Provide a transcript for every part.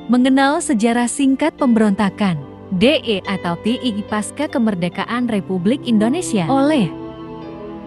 Mengenal sejarah singkat pemberontakan DE atau TII pasca kemerdekaan Republik Indonesia oleh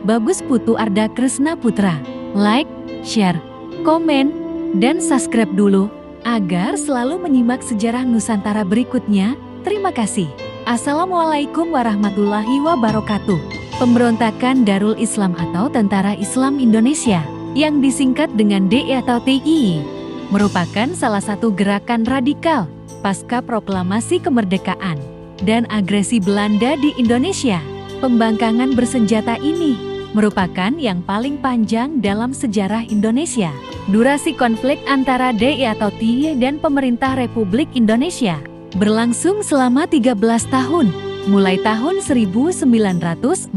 Bagus Putu Arda Kresna Putra. Like, share, komen, dan subscribe dulu agar selalu menyimak sejarah Nusantara berikutnya. Terima kasih. Assalamualaikum warahmatullahi wabarakatuh. Pemberontakan Darul Islam atau Tentara Islam Indonesia yang disingkat dengan DE atau TII merupakan salah satu gerakan radikal pasca proklamasi kemerdekaan dan agresi Belanda di Indonesia. Pembangkangan bersenjata ini merupakan yang paling panjang dalam sejarah Indonesia. Durasi konflik antara DE atau TII dan pemerintah Republik Indonesia berlangsung selama 13 tahun, mulai tahun 1949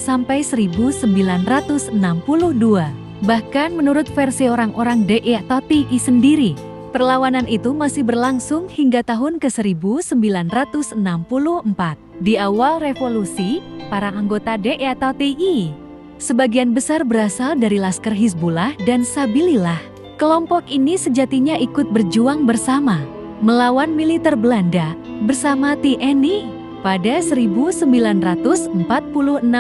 sampai 1962. Bahkan menurut versi orang-orang DE atau TII sendiri, perlawanan itu masih berlangsung hingga tahun ke-1964. Di awal revolusi, para anggota DE atau TII sebagian besar berasal dari Laskar Hizbullah dan Sabilillah. Kelompok ini sejatinya ikut berjuang bersama melawan militer Belanda bersama TNI pada 1946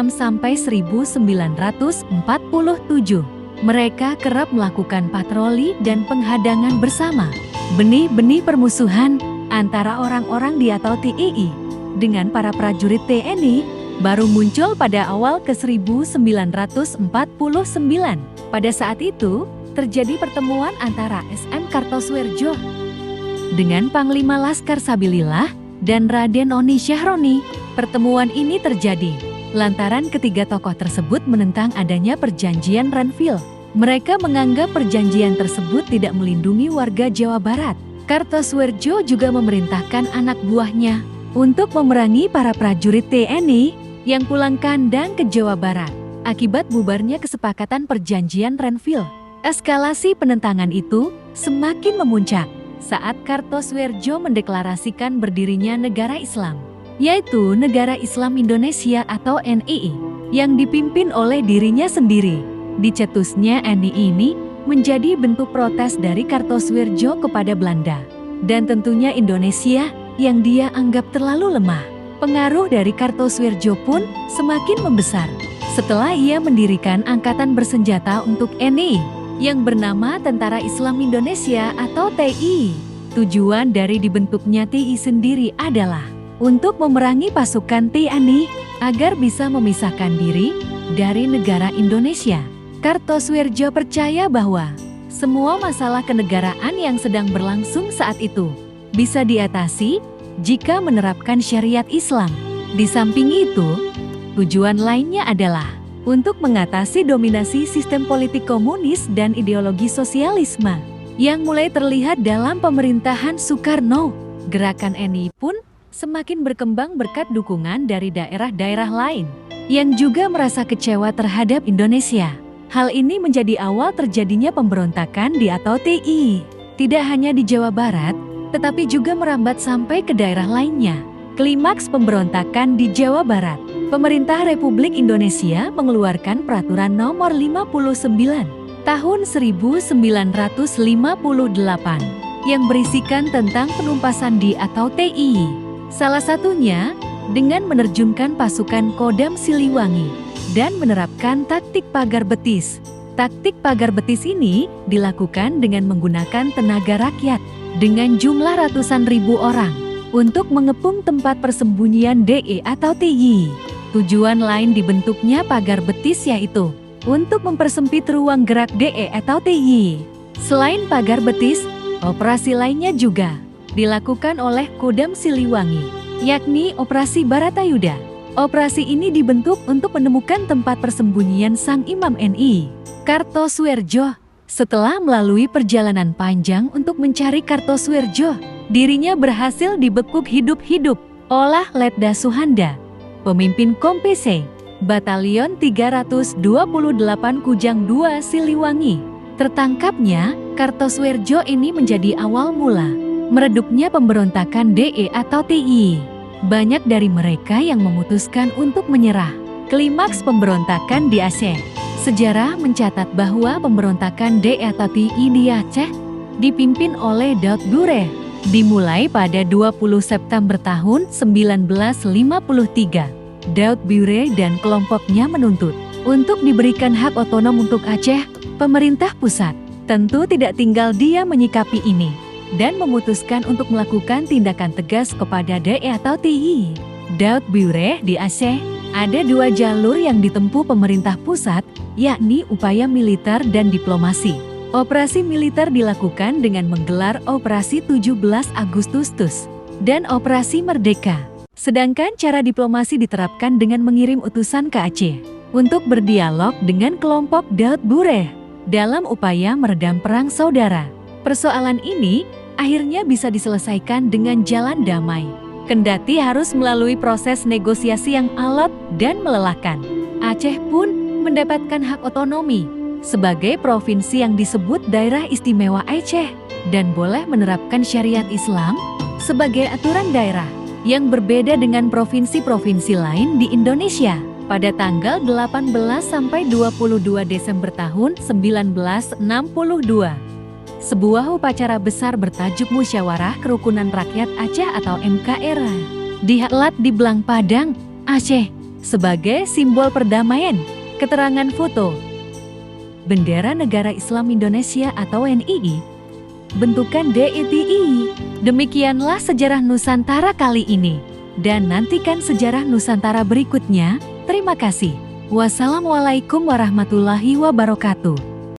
sampai 1947. Mereka kerap melakukan patroli dan penghadangan bersama. Benih-benih permusuhan antara orang-orang di atau TII dengan para prajurit TNI baru muncul pada awal ke-1949. Pada saat itu, terjadi pertemuan antara SM Kartosuwirjo dengan Panglima Laskar Sabilillah dan Raden Oni Syahroni. Pertemuan ini terjadi lantaran ketiga tokoh tersebut menentang adanya perjanjian Renville. Mereka menganggap perjanjian tersebut tidak melindungi warga Jawa Barat. Kartosuwirjo juga memerintahkan anak buahnya untuk memerangi para prajurit TNI yang pulang kandang ke Jawa Barat. Akibat bubarnya kesepakatan perjanjian Renville, eskalasi penentangan itu semakin memuncak saat Kartosuwirjo mendeklarasikan berdirinya negara Islam, yaitu Negara Islam Indonesia atau NII, yang dipimpin oleh dirinya sendiri. Dicetusnya NII ini menjadi bentuk protes dari Kartosuwirjo kepada Belanda, dan tentunya Indonesia yang dia anggap terlalu lemah. Pengaruh dari Kartosuwirjo pun semakin membesar setelah ia mendirikan angkatan bersenjata untuk NII yang bernama Tentara Islam Indonesia atau TII. Tujuan dari dibentuknya TII sendiri adalah untuk memerangi pasukan TNI agar bisa memisahkan diri dari negara Indonesia. Kartosuwirjo percaya bahwa semua masalah kenegaraan yang sedang berlangsung saat itu bisa diatasi jika menerapkan syariat Islam. Di samping itu, tujuan lainnya adalah untuk mengatasi dominasi sistem politik komunis dan ideologi sosialisme yang mulai terlihat dalam pemerintahan Soekarno. Gerakan NII pun semakin berkembang berkat dukungan dari daerah-daerah lain yang juga merasa kecewa terhadap Indonesia. Hal ini menjadi awal terjadinya pemberontakan di atau TII. Tidak hanya di Jawa Barat, tetapi juga merambat sampai ke daerah lainnya. Klimaks pemberontakan di Jawa Barat, pemerintah Republik Indonesia mengeluarkan Peraturan Nomor 59 Tahun 1958 yang berisikan tentang penumpasan di atau TII. Salah satunya dengan menerjunkan pasukan Kodam Siliwangi dan menerapkan taktik pagar betis. Taktik pagar betis ini dilakukan dengan menggunakan tenaga rakyat dengan jumlah ratusan ribu orang untuk mengepung tempat persembunyian DE atau TII. Tujuan lain dibentuknya pagar betis yaitu untuk mempersempit ruang gerak DE atau TII. Selain pagar betis, operasi lainnya juga dilakukan oleh Kodam Siliwangi, yakni Operasi Baratayuda. Operasi ini dibentuk untuk menemukan tempat persembunyian sang Imam NII, Kartosuwirjo. Setelah melalui perjalanan panjang untuk mencari Kartosuwirjo, dirinya berhasil dibekuk hidup-hidup oleh Letda Suhanda, pemimpin Kompese, Batalion 328 Kujang II Siliwangi. Tertangkapnya, Kartosuwirjo ini menjadi awal mula meredupnya pemberontakan DE atau TII. Banyak dari mereka yang memutuskan untuk menyerah. Klimaks pemberontakan di Aceh. Sejarah mencatat bahwa pemberontakan DE atau TII di Aceh dipimpin oleh Daud Bureh, dimulai pada 20 September tahun 1953. Daud Bureh dan kelompoknya menuntut untuk diberikan hak otonom untuk Aceh. Pemerintah pusat tentu tidak tinggal diam menyikapi ini dan memutuskan untuk melakukan tindakan tegas kepada DE atau TII. Daud Bureh di Aceh, ada dua jalur yang ditempuh pemerintah pusat, yakni upaya militer dan diplomasi. Operasi militer dilakukan dengan menggelar Operasi 17 Agustus dan Operasi Merdeka. Sedangkan cara diplomasi diterapkan dengan mengirim utusan ke Aceh untuk berdialog dengan kelompok Daud Bureh dalam upaya meredam perang saudara. Persoalan ini akhirnya bisa diselesaikan dengan jalan damai, kendati harus melalui proses negosiasi yang alot dan melelahkan. Aceh pun mendapatkan hak otonomi sebagai provinsi yang disebut Daerah Istimewa Aceh dan boleh menerapkan syariat Islam sebagai aturan daerah yang berbeda dengan provinsi-provinsi lain di Indonesia. Pada tanggal 18 sampai 22 Desember tahun 1962, sebuah upacara besar bertajuk Musyawarah Kerukunan Rakyat Aceh atau MKR dihelat di Blang Padang, Aceh sebagai simbol perdamaian. Keterangan foto bendera Negara Islam Indonesia atau NII, bentukan DITI. Demikianlah sejarah Nusantara kali ini, dan nantikan sejarah Nusantara berikutnya. Terima kasih. Wassalamualaikum warahmatullahi wabarakatuh.